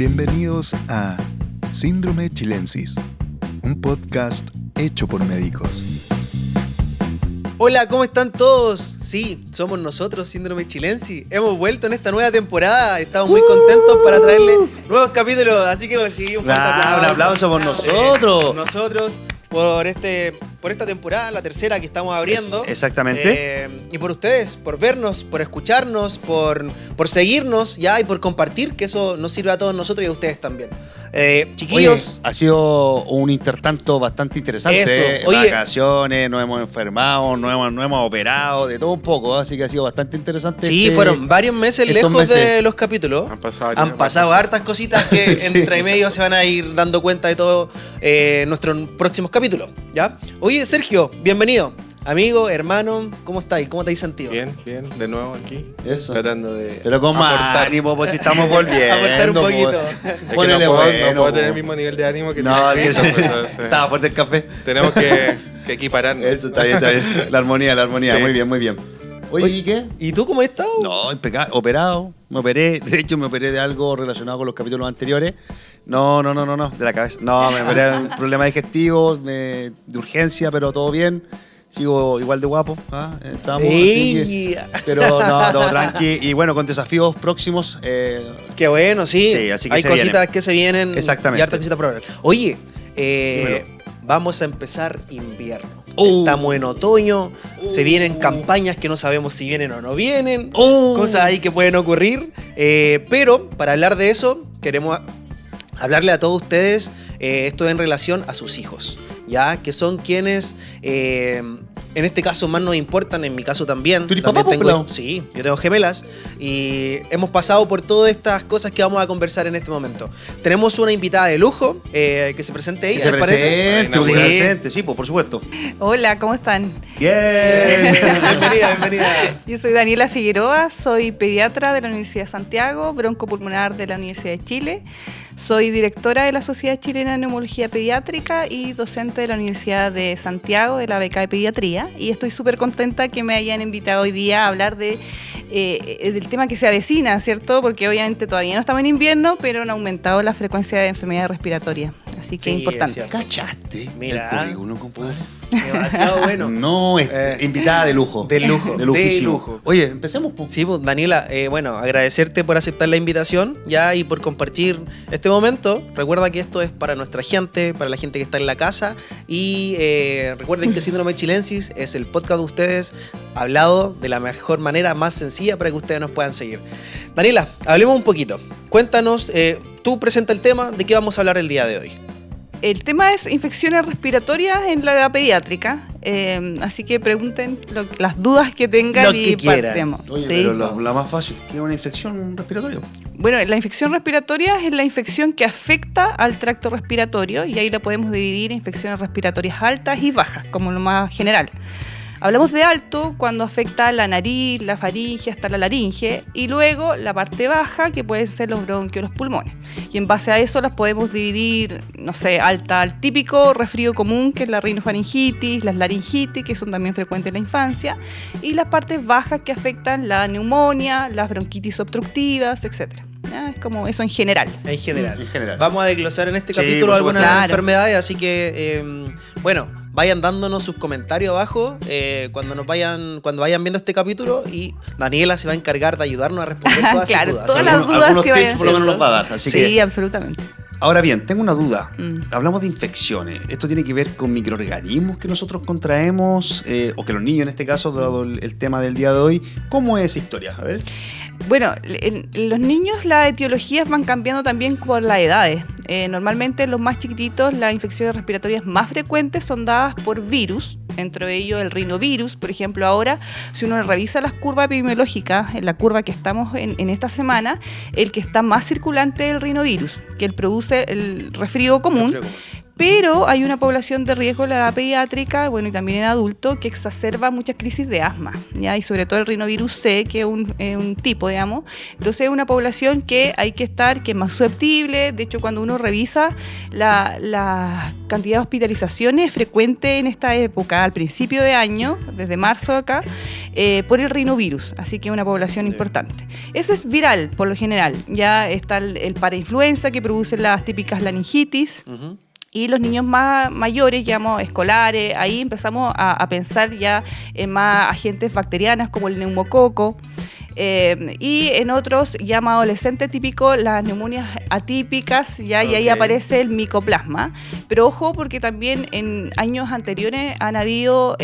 Bienvenidos a Síndrome Chilensis, un podcast hecho por médicos. Hola, ¿cómo están todos? Sí, somos nosotros, Síndrome Chilensis. Hemos vuelto en esta nueva temporada. Estamos muy contentos para traerles nuevos capítulos. Así que sí, un fuerte aplauso. Un aplauso por nosotros. Nosotros por esta temporada, la tercera que estamos abriendo. Exactamente. Y por ustedes, por vernos, por escucharnos, por seguirnos ya y por compartir, que eso nos sirve a todos nosotros y a ustedes también. Chiquillos. Oye, ha sido un intertanto bastante interesante. Eso. Oye, vacaciones, nos hemos enfermado, no hemos operado, de todo un poco, así que ha sido bastante interesante. Sí, fueron varios meses lejos de los capítulos. Han pasado hartas cositas que Sí. entre medio se van a ir dando cuenta de todo nuestros próximos capítulos, ¿ya? Oye, Sergio, bienvenido. Amigo, hermano, ¿cómo estáis? ¿Cómo te has sentido? Bien, de nuevo aquí. Eso. Tratando de Pero con más aportar. ánimo, pues si estamos volviendo. Aportar un poquito. Es que Ponele no puedo bueno, tener el mismo nivel de ánimo que No, tiene que sí. Cristo, pues, entonces, Estaba fuerte el café. tenemos que equipararnos. Eso, está bien. La armonía. Sí. Muy bien. Oye, ¿y qué? ¿Y tú cómo has estado? No, impecable. Operado. Me operé. De hecho, me operé de algo relacionado con los capítulos anteriores. No. De la cabeza. No, me operé de un problema digestivo, de urgencia, pero todo bien. Sigo igual de guapo. Estamos así que- pero no, todo tranqui. Y bueno, con desafíos próximos. Qué bueno, sí. Sí, así que hay se cositas vienen. que se vienen. Exactamente. Y hartas cositas por ver. Oye, Dímelo. vamos a empezar invierno. Oh. Estamos en otoño. Se vienen campañas que no sabemos si vienen o no vienen. Oh. Cosas ahí que pueden ocurrir. Pero para hablar de eso, queremos hablarle a todos ustedes esto en relación a sus hijos, ya que son quienes en este caso más nos importan, en mi caso también. ¿Tú eres También papá, pelado? sí, yo tengo gemelas y hemos pasado por todas estas cosas que vamos a conversar en este momento. Tenemos una invitada de lujo, que se presente ella, Que se ¿les parece? presente, Sí. que se presente, sí, pues por supuesto. Hola, ¿cómo están? Bien. Bienvenida. Yo soy Daniela Figueroa, soy pediatra de la Universidad de Santiago, broncopulmonar de la Universidad de Chile, soy directora de la Sociedad Chilena de Neumología Pediátrica y docente de la Universidad de Santiago de la beca de pediatría, y estoy súper contenta que me hayan invitado hoy día a hablar del tema que se avecina, ¿cierto? Porque obviamente todavía no estamos en invierno, pero han aumentado la frecuencia de enfermedades respiratorias, así que Sí, es es importante. cierto. ¿Cachaste? Mira. El currículum, compadre. Demasiado bueno. No, invitada de lujo. De lujo, De lujísimo. de lujo. Oye, empecemos, pues. Sí, pues Daniela, bueno, agradecerte por aceptar la invitación ya y por compartir este momento. Recuerda que esto es para nuestra gente, para la gente que está en la casa, y recuerden que Síndrome Chilensis es el podcast de ustedes hablado de la mejor manera, más sencilla para que ustedes nos puedan seguir. Daniela, hablemos un poquito. Cuéntanos, tú presenta el tema, ¿de qué vamos a hablar el día de hoy? El tema es infecciones respiratorias en la edad pediátrica, así que pregunten las dudas que tengan Lo que y quieran. partemos. Oye, ¿sí? pero la más fácil, que es una infección respiratoria. Bueno, la infección respiratoria es la infección que afecta al tracto respiratorio, y ahí la podemos dividir en infecciones respiratorias altas y bajas, como lo más general. Hablamos de alto cuando afecta la nariz, la faringe, hasta la laringe, y luego la parte baja, que pueden ser los bronquios, los pulmones. Y en base a eso las podemos dividir, no sé, alta al típico resfrío común, que es la rinofaringitis, las laringitis, que son también frecuentes en la infancia, y las partes bajas que afectan la neumonía, las bronquitis obstructivas, etc. Es como eso en general. En general. En general. Vamos a desglosar en este Sí, capítulo por algunas supuesto. Claro. enfermedades, así que, bueno, vayan dándonos sus comentarios abajo cuando vayan viendo este capítulo, y Daniela se va a encargar de ayudarnos a responder todas Claro, sus dudas. todas ¿sí? las Algunos- dudas algunos que vayan tips por lo menos siendo. nos va a dar, así Sí, que- absolutamente. Ahora bien, tengo una duda. Mm. Hablamos de infecciones. ¿Esto tiene que ver con microorganismos que nosotros contraemos? O que los niños, en este caso, dado el tema del día de hoy. ¿Cómo es esa historia? A ver. Bueno, en los niños las etiologías van cambiando también por las edades. Normalmente los más chiquititos las infecciones respiratorias más frecuentes son dadas por virus, entre ellos el rinovirus. Por ejemplo, ahora si uno revisa las curvas epidemiológicas, en la curva que estamos en esta semana, el que está más circulante es el rinovirus, que él produce el resfrío común. Pero hay una población de riesgo en la edad pediátrica, bueno, y también en adulto, que exacerba muchas crisis de asma, ¿ya? Y sobre todo el rinovirus C, que es un tipo, digamos. Entonces es una población que hay que estar, que es más susceptible. De hecho, cuando uno revisa la cantidad de hospitalizaciones frecuente en esta época, al principio de año, desde marzo acá, por el rinovirus. Así que es una población importante. Ese es viral, por lo general. Ya está el parainfluenza, que produce las típicas laringitis. Ujú. Y los niños más mayores, digamos, escolares, ahí empezamos a pensar ya en más agentes bacterianas como el neumococo. Y en otros, ya más adolescentes, típico las neumonias atípicas, ya, y ahí Ok. aparece el micoplasma. Pero ojo, porque también en años anteriores han habido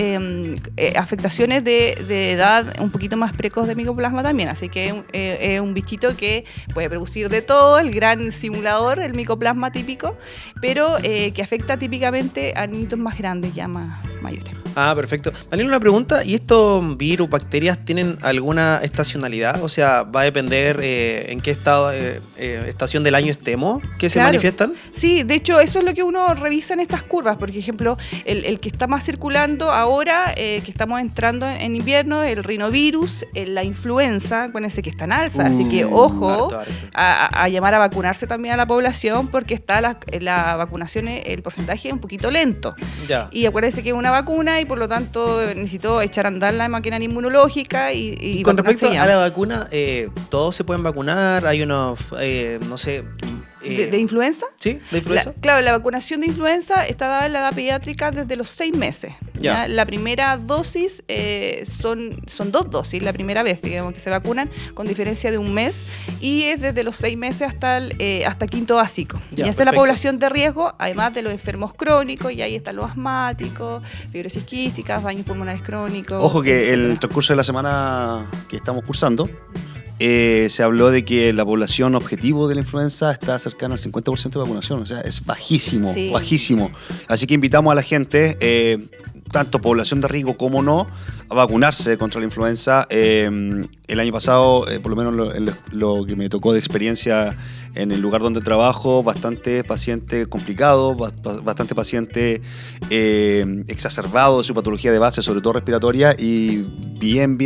afectaciones de edad un poquito más precoz de micoplasma también. Así que es un bichito que puede producir de todo, el gran simulador, el micoplasma típico, pero que afecta típicamente a niños más grandes, ya más mayores. Ah, perfecto. Daniel, una pregunta. ¿Y estos virus, bacterias, tienen alguna estacionalidad? O sea, ¿va a depender en qué estación del año estemos que se Claro. manifiestan? Sí, de hecho, eso es lo que uno revisa en estas curvas. Por ejemplo, el que está más circulando ahora, que estamos entrando en invierno, el rinovirus, la influenza, acuérdense que está en alza. Así que, ojo, harto. a llamar a vacunarse también a la población, porque está la vacunación, el porcentaje es un poquito lento. Ya. Y acuérdense que es una vacuna y por lo tanto necesito echar a andar la maquinaria inmunológica y Con vacunarse respecto ya. a la vacuna, ¿todos se pueden vacunar? Hay unos, no sé... ¿De influenza? ¿Sí? ¿De influenza? Claro, la vacunación de influenza está dada en la edad pediátrica desde los 6 meses. Ya. ¿Ya? La primera dosis son 2 dosis, la primera vez, digamos, que se vacunan con diferencia de un mes, y es desde los 6 meses hasta quinto básico. Ya, y esa es la perfecto. población de riesgo, además de los enfermos crónicos, y ahí están los asmáticos, fibrosis quísticas, daños pulmonares crónicos. Ojo que etcétera. el transcurso de la semana que estamos cursando, se habló de que la población objetivo de la influenza está cercana al 50% de vacunación. O sea, es bajísimo, Sí. bajísimo. Así que invitamos a la gente, tanto población de riesgo como no, a vacunarse contra la influenza. El año pasado, por lo menos lo que me tocó de experiencia en el lugar donde trabajo, bastante paciente complicado, bastante paciente exacerbado de su patología de base, sobre todo respiratoria, y bien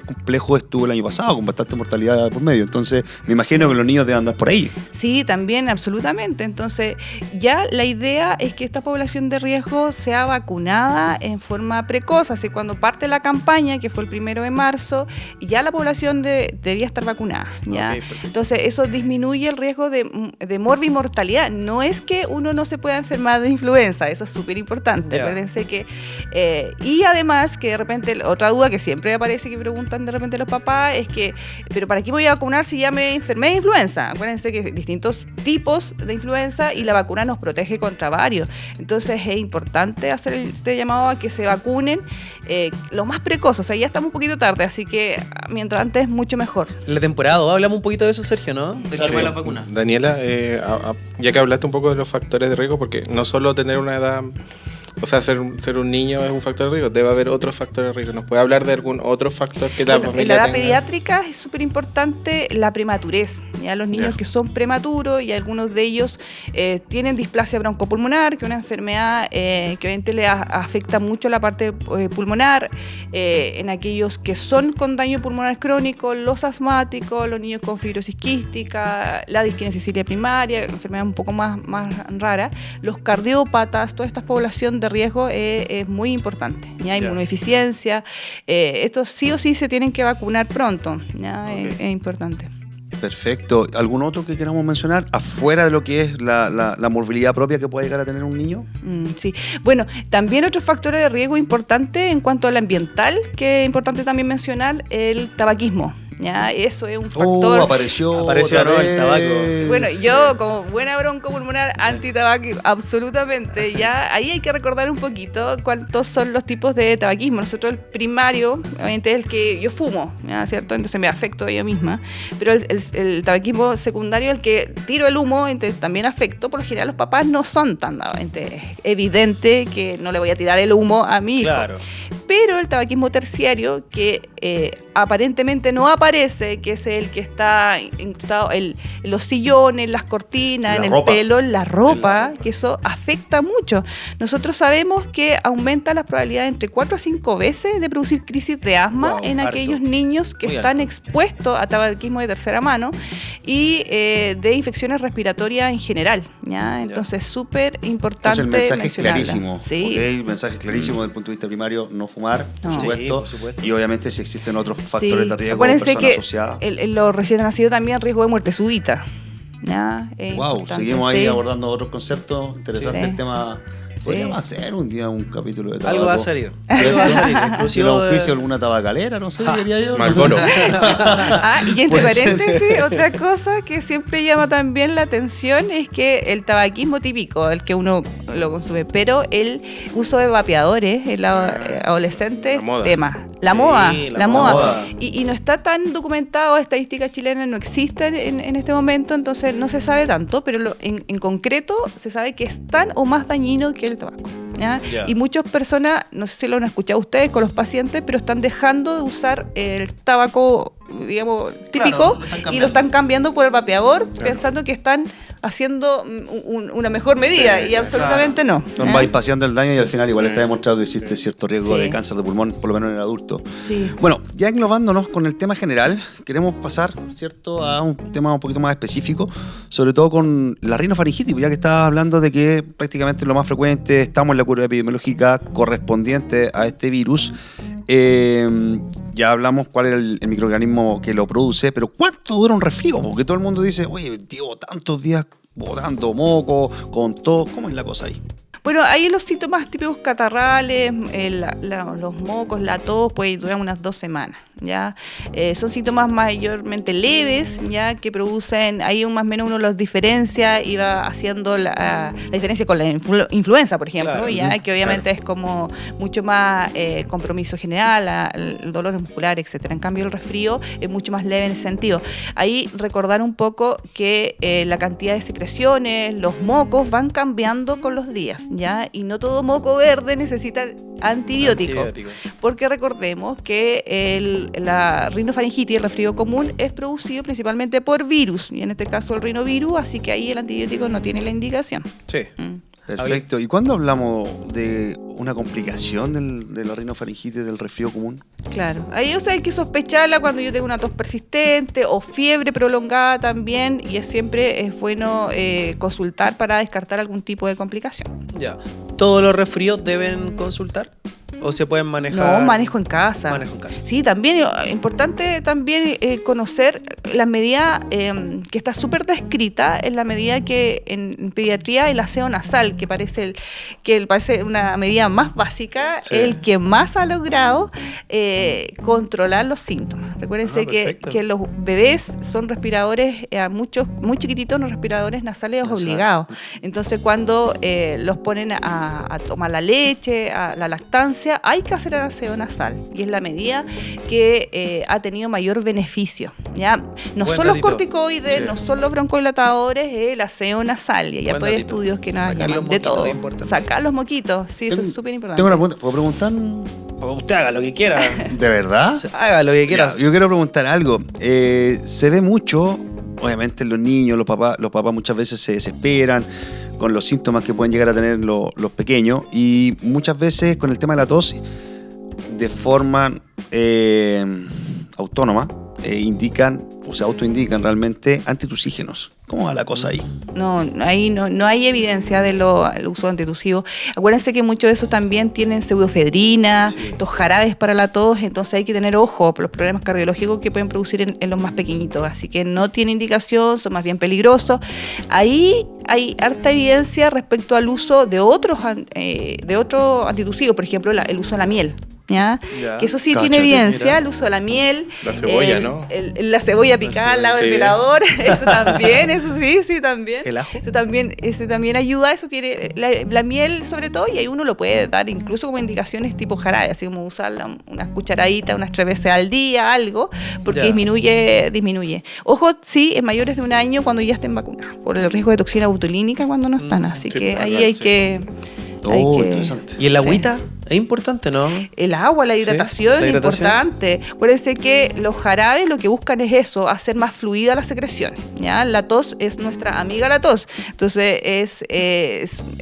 complejo estuvo el año pasado, con bastante mortalidad por medio. Entonces, me imagino que los niños deben andar por ahí. Sí, también, absolutamente. Entonces, ya la idea es que esta población de riesgo sea vacunada en forma precoz. Así cuando parte la campaña, que fue el 1 de marzo, ya la población debería estar vacunada. ¿ya? Ok, perfecto. Entonces, eso disminuye el riesgo de morbimortalidad. No es que uno no se pueda enfermar de influenza, eso es súper importante. Ya. Acuérdense que... y además, que de repente, otra duda que siempre aparece, que preguntan de repente los papás, es que, ¿pero para qué voy a vacunar si ya me enfermé de influenza? Acuérdense que hay distintos tipos de influenza y la vacuna nos protege contra varios. Entonces es importante hacer este llamado a que se vacunen lo más precoz. O sea, ya estamos un poquito tarde, así que mientras antes mucho mejor. En la temporada 2 hablamos un poquito de eso, Sergio, ¿no? Del tema de las vacunas. Daniela, ya que hablaste un poco de los factores de riesgo, porque no solo tener una edad, o sea, ser un niño es un factor de riesgo, debe haber otros factores de riesgo. ¿Nos puede hablar de algún otro factor que la Bueno, en familia la edad tenga? pediátrica es súper importante la prematurez. ¿ya? Los niños Ya. que son prematuros y algunos de ellos tienen displasia broncopulmonar, que es una enfermedad que obviamente le afecta mucho la parte pulmonar. En aquellos que son con daño pulmonar crónico, los asmáticos, los niños con fibrosis quística, la disquinesia primaria, enfermedad un poco más rara, los cardiópatas, toda esta población de riesgo es muy importante. ¿ya? Inmunodeficiencia, estos sí o sí se tienen que vacunar pronto. ¿ya? Ok. Es importante. Perfecto. ¿Algún otro que queramos mencionar? Afuera de lo que es la morbilidad propia que puede llegar a tener un niño. Sí. Bueno, también otros factores de riesgo importantes en cuanto al ambiental, que es importante también mencionar, el tabaquismo. ¿ya? Eso es un factor. Apareció Apareció, otra ¿no? el vez. tabaco. Bueno, yo como buena broncopulmonar anti-tabaco, absolutamente. Ya ahí hay que recordar un poquito cuántos son los tipos de tabaquismo. Nosotros el primario, obviamente, es el que yo fumo, ¿ya? ¿cierto? Entonces me afecto a ella misma. Pero el tabaquismo secundario, el que tiro el humo, entonces también afecto. Por lo general los papás no son tan evidente que no le voy a tirar el humo a mi hijo. Claro. Pero el tabaquismo terciario, que aparentemente no aparece, que es el que está incrustado en los sillones, las cortinas, en el pelo, en la ropa, que eso afecta mucho. Nosotros sabemos que aumenta las probabilidades entre 4 a 5 veces de producir crisis de asma en aquellos niños que están expuestos a tabaquismo de tercera mano y de infecciones respiratorias en general, ¿ya? Entonces, súper importante Entonces, el mensaje es mencionarla. clarísimo. Sí. ¿Okay? El mensaje es clarísimo desde el punto de vista primario, no fumar, No. por supuesto. Sí, por supuesto. Y obviamente si existen otros factores Sí. de riesgo, Acuérdense personas que asociadas. los recién nacidos también riesgo de muerte súbita. ¿Ya? Wow, Importante, seguimos ahí sí. abordando otros conceptos. Interesante Sí. el tema. Podríamos hacer un día un capítulo de tabaco. Algo va a salir. Algo va a salir. Si Inclusive lo auspicio alguna tabacalera, no sé, diría yo. Malboro. Y entre Puede ser. paréntesis, otra cosa que siempre llama también la atención es que el tabaquismo típico, el que uno lo consume, pero el uso de vapeadores en la adolescente La es moda. tema. La Sí, moda, la la moda. moda. Y no está tan documentado, estadísticas chilenas no existen en este momento, entonces no se sabe tanto, pero en concreto se sabe que es tan o más dañino que el tabaco. ¿Ya? Ya. Y muchas personas, no sé si lo han escuchado ustedes con los pacientes, pero están dejando de usar el tabaco, digamos, típico, y lo están cambiando por el vapeador, pensando que están haciendo una mejor medida, y absolutamente no. Nos vais paseando el daño y al final igual está demostrado que existe cierto riesgo Sí. de cáncer de pulmón, por lo menos en el adulto. Sí. Bueno, ya englobándonos con el tema general, queremos pasar, ¿cierto?, a un tema un poquito más específico, sobre todo con la rinofaringitis, ya que estaba hablando de que prácticamente lo más frecuente, estamos en la curva epidemiológica correspondiente a este virus. Ya hablamos cuál es el microorganismo que lo produce, pero ¿cuánto dura un resfrío? Porque todo el mundo dice, oye, llevo tantos días botando moco, con tos, ¿cómo es la cosa ahí? Bueno, ahí los síntomas típicos catarrales, los mocos, la tos, puede durar unas 2 semanas, ¿ya? Son síntomas mayormente leves, ¿ya? Que producen, ahí más o menos uno los diferencia y va haciendo la diferencia con la influenza, por ejemplo, Claro. ¿ya? Que obviamente es como mucho más compromiso general, el dolor muscular, etcétera. En cambio, el resfrío es mucho más leve en ese sentido. Ahí recordar un poco que la cantidad de secreciones, los mocos van cambiando con los días, ¿ya? Y no todo moco verde necesita antibiótico. Porque recordemos que la rinofaringitis, el resfrío común, es producido principalmente por virus, y en este caso el rinovirus, así que ahí el antibiótico no tiene la indicación. Sí. Perfecto. ¿Y cuándo hablamos de una complicación de la rinofaringitis, del resfrío común? Claro, ahí hay que sospecharla cuando yo tengo una tos persistente o fiebre prolongada también, y siempre es bueno consultar para descartar algún tipo de complicación. Ya. ¿Todos los resfríos deben consultar? ¿O se pueden manejar? No, manejo en casa. Manejo en casa. Sí, también importante también conocer la medida que está súper descrita, en la medida que en pediatría el aseo nasal, que parece una medida más básica, Sí. el que más ha logrado controlar los síntomas. Recuérdense que los bebés son respiradores, muchos muy chiquititos, los respiradores nasales Nasal. obligados. Entonces cuando los ponen a tomar la leche, a la lactancia, hay que hacer el aseo nasal, y es la medida que ha tenido mayor beneficio, ¿ya? No Buen son los datito. corticoides, Sí. no son los broncodilatadores, es el aseo nasal, y ya Buen hay datito. estudios que nos Sacar llaman los de moquitos todo. es importante. Sacar los moquitos, sí, eso es súper importante. Tengo una pregunta, ¿puedo preguntar? Usted haga lo que quiera. ¿De verdad? Haga lo que quiera. Ya, yo quiero preguntar algo. Se ve mucho, obviamente, en los niños, los papás muchas veces se desesperan con los síntomas que pueden llegar a tener los pequeños, y muchas veces con el tema de la tos, de forma autónoma, indican o se autoindican realmente antitusígenos. ¿Cómo va la cosa ahí? No, ahí no hay evidencia del uso antitusivo. Acuérdense que muchos de esos también tienen pseudofedrina, Sí. los jarabes para la tos, entonces hay que tener ojo por los problemas cardiológicos que pueden producir en los más pequeñitos. Así que no tiene indicación, son más bien peligrosos. Ahí hay harta evidencia respecto al uso de otros antitusivos, por ejemplo, el uso de la miel. ¿Ya? Ya. Que eso sí Cáchate, tiene evidencia, mira. el uso de la miel, La cebolla, ¿no? la cebolla picada al lado del sí. velador, eso también, eso sí también. ¿El ajo? Eso también ayuda, eso tiene la miel sobre todo, y ahí uno lo puede dar incluso como indicaciones tipo jarabe, así como usarla unas cucharaditas, unas 3 veces al día, algo, porque Ya. disminuye. Ojo, sí, en mayores de 1 año cuando ya estén vacunados, por el riesgo de toxina botulínica cuando no están, así sí, que ahí claro, hay sí. que... Oh, hay que- interesante. ¿Y el Sí. agüita? Es importante, ¿no? El agua, la Sí, hidratación la es hidratación. importante. Acuérdense que los jarabes lo que buscan es eso, hacer más fluida las secreciones. ¿Ya? La tos es nuestra amiga la tos. Entonces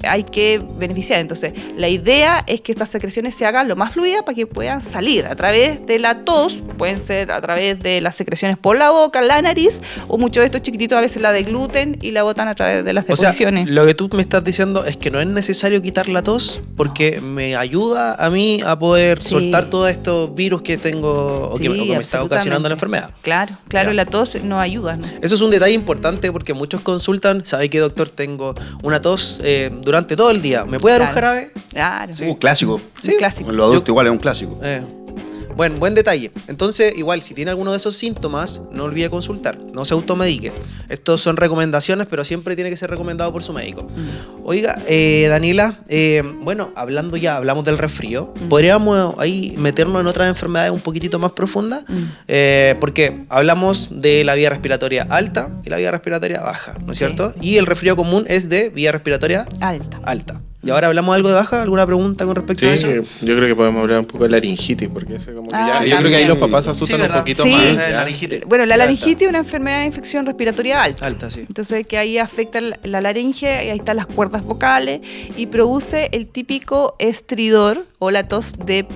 hay que beneficiar. Entonces la idea es que estas secreciones se hagan lo más fluidas para que puedan salir a través de la tos, pueden ser a través de las secreciones por la boca, la nariz, o muchos de estos chiquititos a veces la degluten y la botan a través de las O sea, deposiciones. lo que tú me estás diciendo es que no es necesario quitar la tos porque me ayuda a mí a poder Sí. soltar todos estos virus que tengo o que me está absolutamente. ocasionando la enfermedad. Claro, Ya. la tos nos ayuda, ¿no? Eso es un detalle importante porque muchos consultan, ¿sabe qué, doctor? Tengo una tos durante todo el día. ¿Me puede dar un Claro. jarabe? Claro, Clásico. Sí. un clásico. En los adultos igual es un clásico. Buen detalle. Entonces, igual, si tiene alguno de esos síntomas, no olvide consultar. No se automedique. Estos son recomendaciones, pero siempre tiene que ser recomendado por su médico. Oiga, Daniela, bueno, hablamos del resfrío. ¿Podríamos ahí meternos en otras enfermedades un poquitito más profundas? Porque hablamos de la vía respiratoria alta y la vía respiratoria baja, ¿no es Sí. cierto? Y el resfrío común es de vía respiratoria Alta. Y ahora hablamos algo de baja. ¿Alguna pregunta con respecto a Sí, eso? yo creo que podemos hablar un poco de laringitis, porque eso como que Ah, yo creo que ahí también. los papás se asustan Sí, un ¿verdad? poquito Sí. más. La ¿ya? laringitis. Bueno, la Ya laringitis es una enfermedad de infección respiratoria alta. Alta, sí. Entonces, que ahí afecta la laringe, y ahí están las cuerdas vocales y produce el típico estridor o la tos de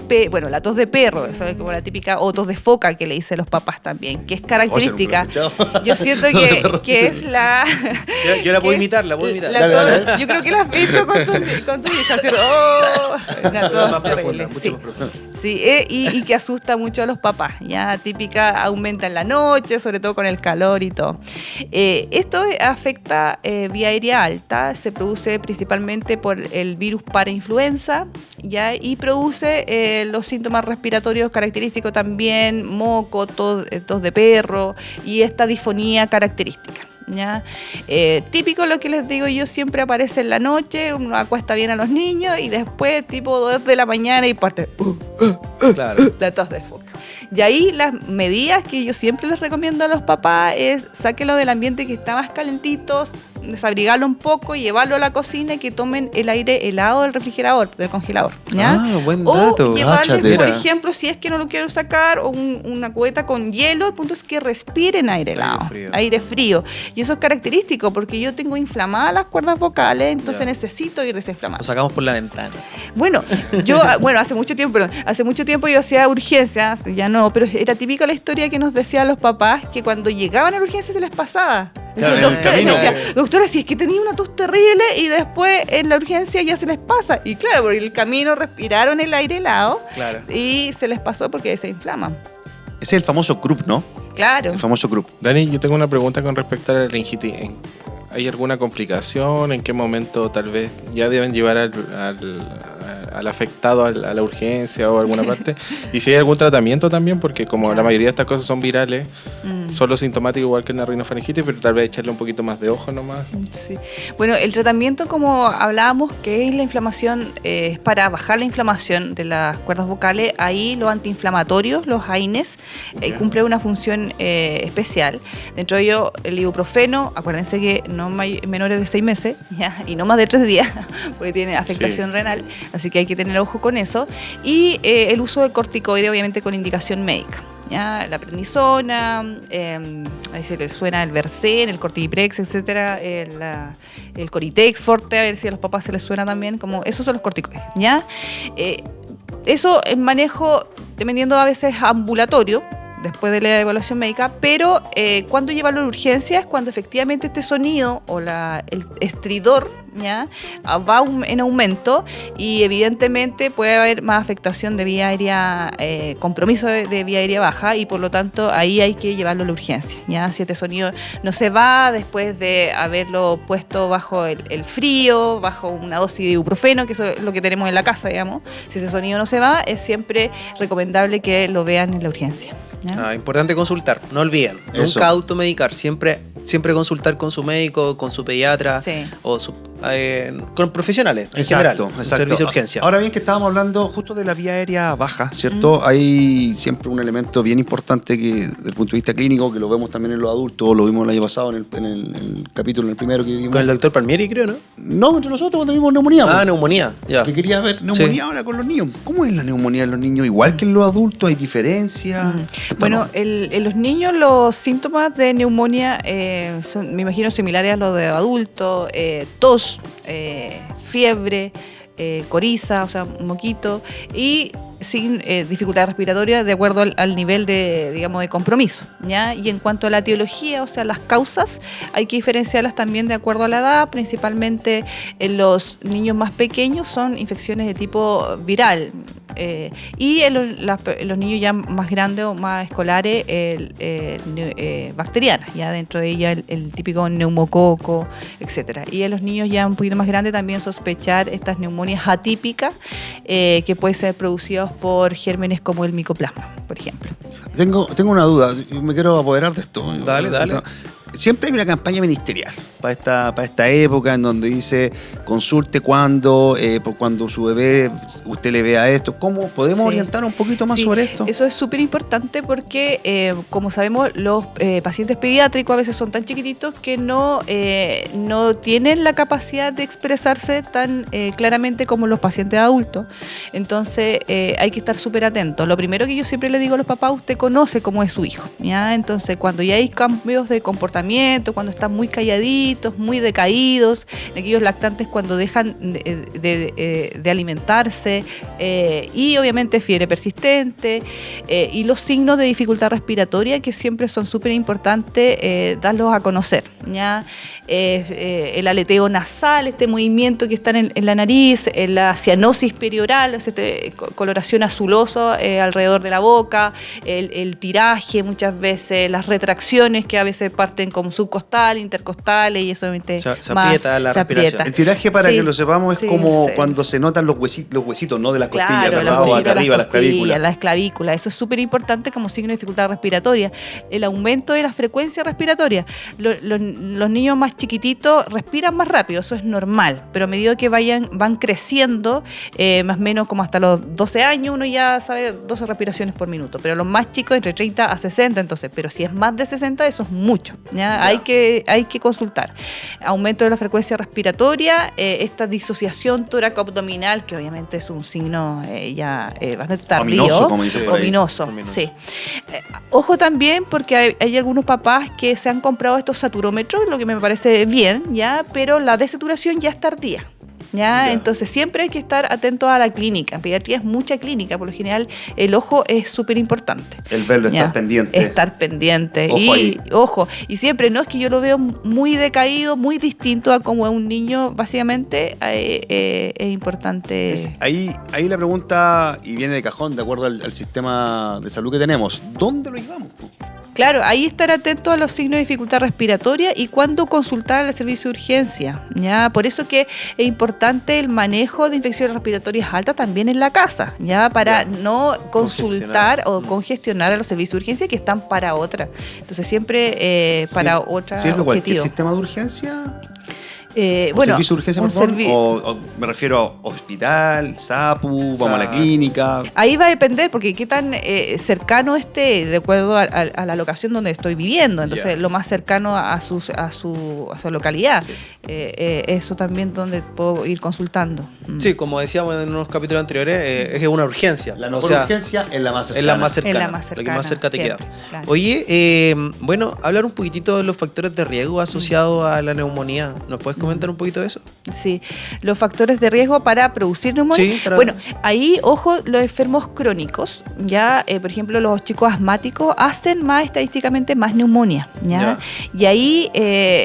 la tos de perro, eso es como la típica, o tos de foca que le dicen los papás también, que es característica. Yo siento que es la. Yo la puedo que es imitar, la puedo imitar. la Dale, tos- dale. Yo creo que la has visto con tu hija, ¿cierto? ¡Oh! Una tos Más terrible. profunda, mucho Sí. más profunda. Sí, y que asusta mucho a los papás, ya típica aumenta en la noche, sobre todo con el calor y todo. Esto afecta vía aérea alta, se produce principalmente por el virus parainfluenza, ya, y produce los síntomas respiratorios característicos también, moco, tos de perro y esta disfonía característica. ¿Ya? Típico lo que les digo yo, siempre aparece en la noche, uno acuesta bien a los niños y después tipo 2 de la mañana y parte Claro. la tos de foca. Y ahí las medidas que yo siempre les recomiendo a los papás es sáquenlo del ambiente que está más calentito, desabrigarlo un poco, llevarlo a la cocina y que tomen el aire helado del refrigerador, del congelador. ¿Ya? Ah, buen dato. O llevarles, Cáchate. por ejemplo, si es que no lo quiero sacar, o una cubeta con hielo, el punto es que respiren aire helado, frío. aire frío. Y eso es característico porque yo tengo inflamadas las cuerdas vocales, entonces Ya. necesito ir desinflamando. Lo sacamos por la ventana. Bueno, hace mucho tiempo yo hacía urgencias, ya no, pero era típica la historia que nos decían los papás que cuando llegaban a la urgencia se les pasaba. Claro, Decían, en el camino. doctora, si es que tenía una tos terrible y después en la urgencia ya se les pasa. Y claro, porque el camino respiraron el aire helado Claro. y se les pasó porque se inflaman. Ese es el famoso croup, ¿no? Claro. El famoso croup. Dani, yo tengo una pregunta con respecto a la laringitis. ¿Hay alguna complicación? ¿En qué momento tal vez ya deben llevar al afectado a la urgencia o a alguna parte? Y si hay algún tratamiento también, porque como la mayoría de estas cosas son virales, solo sintomático igual que en la rinofaringitis, pero tal vez echarle un poquito más de ojo nomás. Sí. Bueno, el tratamiento, como hablábamos, que es la inflamación, es para bajar la inflamación de las cuerdas vocales. Ahí los antiinflamatorios, los AINES, cumplen una función especial. Dentro de ello, el ibuprofeno, acuérdense que no menores de 6 meses, ¿ya? Y no más de 3 días, porque tiene afectación renal, así que hay que tener ojo con eso. Y el uso de corticoide, obviamente con indicación médica. ¿Ya? La prednisona, ahí se les suena el Versén, el Cortiprex, etcétera, el Coritex Forte, a ver si a los papás se les suena también, como esos son los corticoides, ¿ya? Eso en manejo, dependiendo a veces ambulatorio, después de la evaluación médica, pero cuando llevarlo a urgencia es cuando efectivamente este sonido o el estridor, ¿ya? Va en aumento y evidentemente puede haber más afectación de vía aérea, compromiso de vía aérea baja, y por lo tanto ahí hay que llevarlo a la urgencia, ¿ya? Si este sonido no se va después de haberlo puesto bajo el frío, bajo una dosis de ibuprofeno, que eso es lo que tenemos en la casa, digamos, si ese sonido no se va, es siempre recomendable que lo vean en la urgencia, ¿ya? Importante consultar, no olviden. Eso. Nunca automedicar, siempre consultar con su médico, con su pediatra Sí. o su con profesionales en general, en servicio de urgencia. Ahora bien, que estábamos hablando justo de la vía aérea baja, ¿cierto? Hay siempre un elemento bien importante que desde el punto de vista clínico, que lo vemos también en los adultos, lo vimos el año pasado en el capítulo, en el primero que vimos. Con el doctor Palmieri, creo, ¿no? No, entre nosotros cuando vimos neumonía. Ah, neumonía, ya. Que quería ver neumonía ahora con los niños. ¿Cómo es la neumonía en los niños? ¿Igual que en los adultos? ¿Hay diferencia? Bueno, en los niños los síntomas de neumonía son, me imagino, similares a los de adultos, tos, fiebre, coriza, o sea, moquito, y sin dificultad respiratoria de acuerdo al nivel de, digamos, de compromiso, ¿ya? Y en cuanto a la etiología, o sea, las causas, hay que diferenciarlas también de acuerdo a la edad. Principalmente en los niños más pequeños son infecciones de tipo viral, y en los niños ya más grandes o más escolares, bacterianas, ya dentro de ella el típico neumococo, etcétera. Y en los niños ya un poquito más grandes también sospechar estas neumonias atípicas que pueden ser producidas por gérmenes como el micoplasma, por ejemplo. Tengo una duda, me quiero apoderar de esto. Dale. Siempre hay una campaña ministerial para esta época en donde dice consulte cuando su bebé usted le vea esto. ¿Cómo podemos orientar un poquito más sobre esto? Eso es súper importante porque, como sabemos, los pacientes pediátricos a veces son tan chiquititos que no tienen la capacidad de expresarse tan claramente como los pacientes adultos. Entonces hay que estar súper atentos. Lo primero que yo siempre le digo a los papás: usted conoce cómo es su hijo, ¿ya? Entonces, cuando ya hay cambios de comportamiento, cuando están muy calladitos, muy decaídos, aquellos lactantes cuando dejan de alimentarse, y obviamente fiebre persistente, y los signos de dificultad respiratoria, que siempre son súper importantes darlos a conocer, ¿ya? El aleteo nasal, este movimiento que está en la nariz, la cianosis perioral, coloración azulosa alrededor de la boca, el tiraje muchas veces, las retracciones que a veces parten como subcostal, intercostales, y eso obviamente se aprieta la respiración. El tiraje, para que lo sepamos, es como cuando se notan los huesitos, ¿no? De las costillas, claro, de abajo hasta arriba, las clavículas. Las clavículas, eso es súper importante como signo de dificultad respiratoria. El aumento de la frecuencia respiratoria. Los niños más chiquititos respiran más rápido, eso es normal, pero a medida que van creciendo, más o menos como hasta los 12 años, uno ya sabe 12 respiraciones por minuto, pero los más chicos entre 30 a 60, entonces, pero si es más de 60, eso es mucho, ¿ya? Hay que consultar. Aumento de la frecuencia respiratoria, esta disociación tóraco-abdominal, que obviamente es un signo bastante tardío. Ominoso, como dice por ahí. Ominoso, sí. Ojo también, porque hay algunos papás que se han comprado estos saturómetros, lo que me parece bien, ¿ya? Pero la desaturación ya es tardía. ¿Ya? Entonces siempre hay que estar atentos a la clínica. En pediatría es mucha clínica, por lo general el ojo es súper importante. El verlo, estar pendiente. Estar pendiente. Ojo y siempre, no es que yo lo veo muy decaído, muy distinto a como es un niño, básicamente es importante. Ahí la pregunta, y viene de cajón, de acuerdo al sistema de salud que tenemos, ¿dónde lo llevamos? Claro, ahí estar atento a los signos de dificultad respiratoria y cuándo consultar al servicio de urgencia, ¿ya? Por eso que es importante el manejo de infecciones respiratorias altas también en la casa, ¿ya? Para no consultar o congestionar a los servicios de urgencia que están para otra. Entonces siempre para otra ¿Sirve objetivo. cualquier sistema de urgencia? Bueno, ¿Servicio de urgencia, perdón? O me refiero a hospital, SAPU, vamos a la clínica. Ahí va a depender, porque qué tan cercano esté, de acuerdo a la locación donde estoy viviendo. Entonces, lo más cercano a su localidad. Sí. Eso también donde puedo ir consultando. Sí, como decíamos en unos capítulos anteriores, es una urgencia. La mejor urgencia es la más cercana. Es la más cercana. La que más cerca te queda. Claro. Oye, bueno, hablar un poquitito de los factores de riesgo asociados a la neumonía. ¿Nos puedes comentar un poquito de eso? Sí, los factores de riesgo para producir neumonía. Sí, bueno, ahí, ojo, los enfermos crónicos, ya, por ejemplo, los chicos asmáticos hacen estadísticamente más neumonía, ¿ya? Y ahí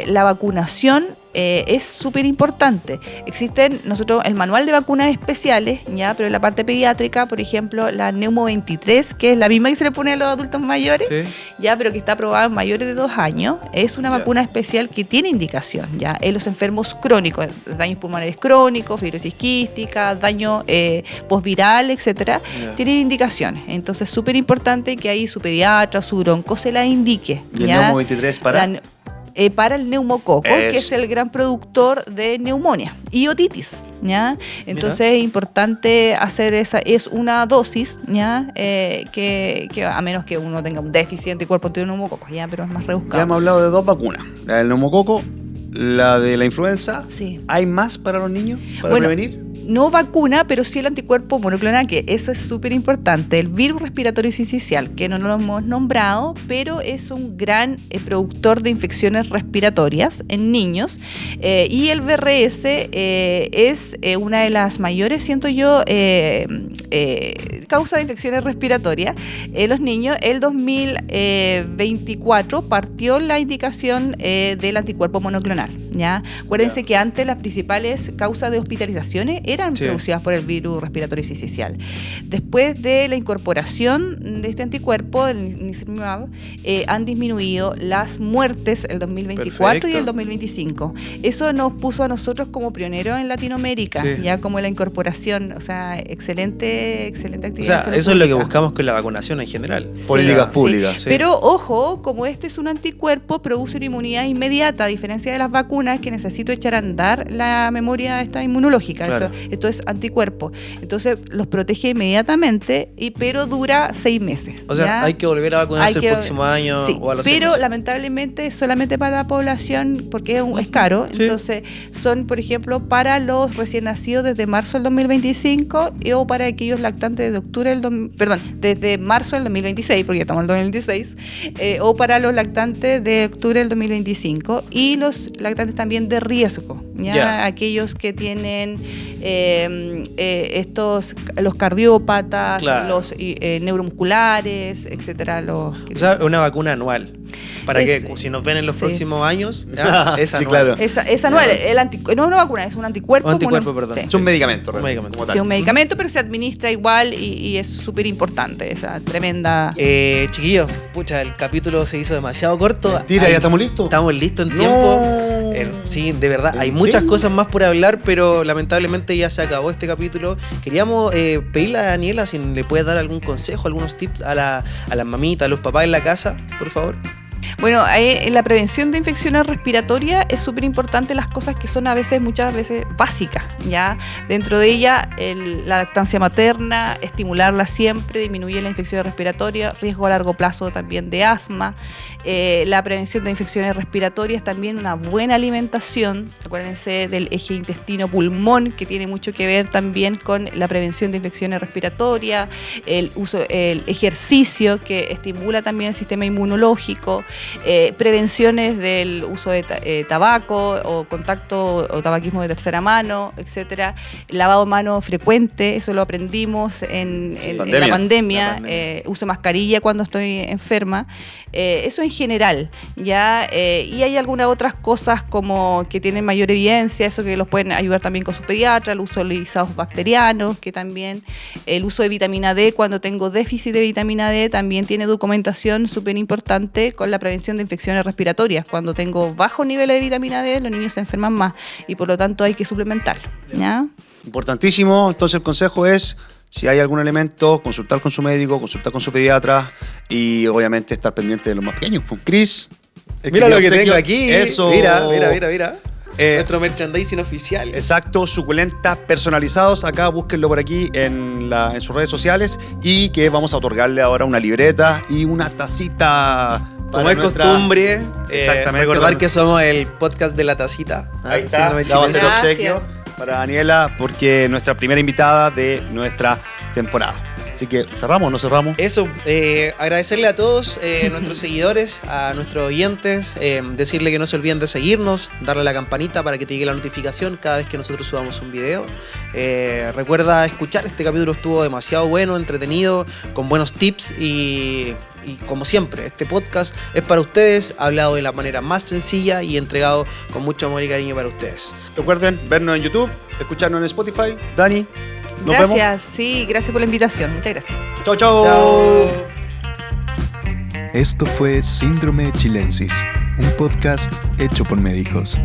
la vacunación es súper importante. Existen el manual de vacunas especiales, ya, pero en la parte pediátrica, por ejemplo, la Neumo 23, que es la misma que se le pone a los adultos mayores, ya, pero que está aprobada en mayores de 2 años, es una vacuna especial que tiene indicación, ya, en los enfermos crónicos, daños pulmonares crónicos, fibrosis quística, daño postviral, etcétera, tienen indicaciones. Entonces, súper importante que ahí su pediatra o su bronco se la indique. ¿Y el Neumo 23 para? para el neumococo, que es el gran productor de neumonía y otitis, ¿ya? Entonces es importante hacer es una dosis, ¿ya? Que a menos que uno tenga un déficit de anticuerpos de neumococo, ¿ya? Pero es más rebuscado. Ya hemos hablado de 2 vacunas, la del neumococo, la de la influenza. Sí. ¿Hay más para los niños para Bueno, prevenir? No vacuna, pero sí el anticuerpo monoclonal, que eso es súper importante. El virus respiratorio sincicial, que no lo hemos nombrado, pero es un gran productor de infecciones respiratorias en niños. Y el VRS es una de las mayores, siento yo, causa de infecciones respiratorias en los niños. El 2024 partió la indicación del anticuerpo monoclonal, ¿ya? Acuérdense que antes las principales causas de hospitalizaciones eran producidas por el virus respiratorio sincicial. Después de la incorporación de este anticuerpo, el nirsevimab, han disminuido las muertes el 2024 y el 2025. Eso nos puso a nosotros como pioneros en Latinoamérica, ya como la incorporación, o sea, excelente actividad. O sea, eso es lo que buscamos con la vacunación en general. Políticas públicas. Sí. Pero ojo, como este es un anticuerpo, produce una inmunidad inmediata, a diferencia de las vacunas que necesito echar a andar la memoria esta inmunológica. Claro. Esto es anticuerpo. Entonces los protege inmediatamente, pero dura 6 meses. O sea, ¿ya? hay que volver a vacunarse el próximo año o a los 6 pero meses. lamentablemente es solamente para la población porque es caro. Sí. Entonces son, por ejemplo, para los recién nacidos desde marzo del 2025 o para aquellos lactantes desde marzo del 2026, porque ya estamos en el 2016, o para los lactantes de octubre del 2025 y los lactantes también de riesgo, ¿ya? Aquellos que tienen los cardiópatas, los neuromusculares, etcétera. O sea, una vacuna anual. Para que si nos ven en los próximos años, es anual. Claro. Es anual. No es una vacuna, es un anticuerpo. Perdón. Es un medicamento. Un medicamento. Sí, un medicamento, pero se administra igual y es súper importante esa tremenda... Chiquillos, pucha, el capítulo se hizo demasiado corto. Tira, ¿ya estamos listos? Estamos listos en tiempo. Sí, de verdad, hay muchas cosas más por hablar, pero lamentablemente ya se acabó este capítulo. Queríamos pedirle a Daniela si le puede dar algún consejo, algunos tips a las mamitas, a los papás en la casa, por favor. Bueno, en la prevención de infecciones respiratorias es súper importante las cosas que son muchas veces básicas, ¿ya? Dentro de ella, la lactancia materna, estimularla siempre, disminuye la infección respiratoria, riesgo a largo plazo también de asma. La prevención de infecciones respiratorias, también una buena alimentación. Acuérdense del eje intestino-pulmón, que tiene mucho que ver también con la prevención de infecciones respiratorias, el ejercicio, que estimula también el sistema inmunológico. Prevenciones del uso de tabaco o contacto o tabaquismo de tercera mano, etcétera. Lavado de manos frecuente, eso lo aprendimos en la pandemia. Uso mascarilla cuando estoy enferma. Eso en general, ¿ya? Y hay algunas otras cosas como que tienen mayor evidencia, eso que los pueden ayudar también con su pediatra, el uso de lisados bacterianos, que también el uso de vitamina D cuando tengo déficit de vitamina D también tiene documentación súper importante con la prevención de infecciones respiratorias. Cuando tengo bajo nivel de vitamina D, los niños se enferman más y por lo tanto hay que suplementarlo, ¿ya? Importantísimo. Entonces el consejo es, si hay algún elemento, consultar con su médico, consultar con su pediatra y obviamente estar pendiente de los más pequeños. Cris, mira lo que tengo aquí. Eso. Mira. Nuestro merchandising oficial. Exacto, suculentas personalizados. Acá búsquenlo por aquí en sus redes sociales y que vamos a otorgarle ahora una libreta y una tacita. Como es costumbre, exactamente, recordar que somos el podcast de la tacita. Ahí está, Síndrome vamos a hacer chilense. obsequio para Daniela porque es nuestra primera invitada de nuestra temporada. Así que, ¿cerramos o no cerramos? Eso, agradecerle a todos nuestros seguidores, a nuestros oyentes, decirle que no se olviden de seguirnos, darle a la campanita para que te llegue la notificación cada vez que nosotros subamos un video. Recuerda escuchar, este capítulo estuvo demasiado bueno, entretenido, con buenos tips y como siempre, este podcast es para ustedes, hablado de la manera más sencilla y entregado con mucho amor y cariño para ustedes. Recuerden vernos en YouTube, escucharnos en Spotify. Dani, nos vemos. Gracias, sí, gracias por la invitación. Muchas gracias. Chau, chau. Chao. Esto fue Síndrome Chilensis, un podcast hecho por médicos.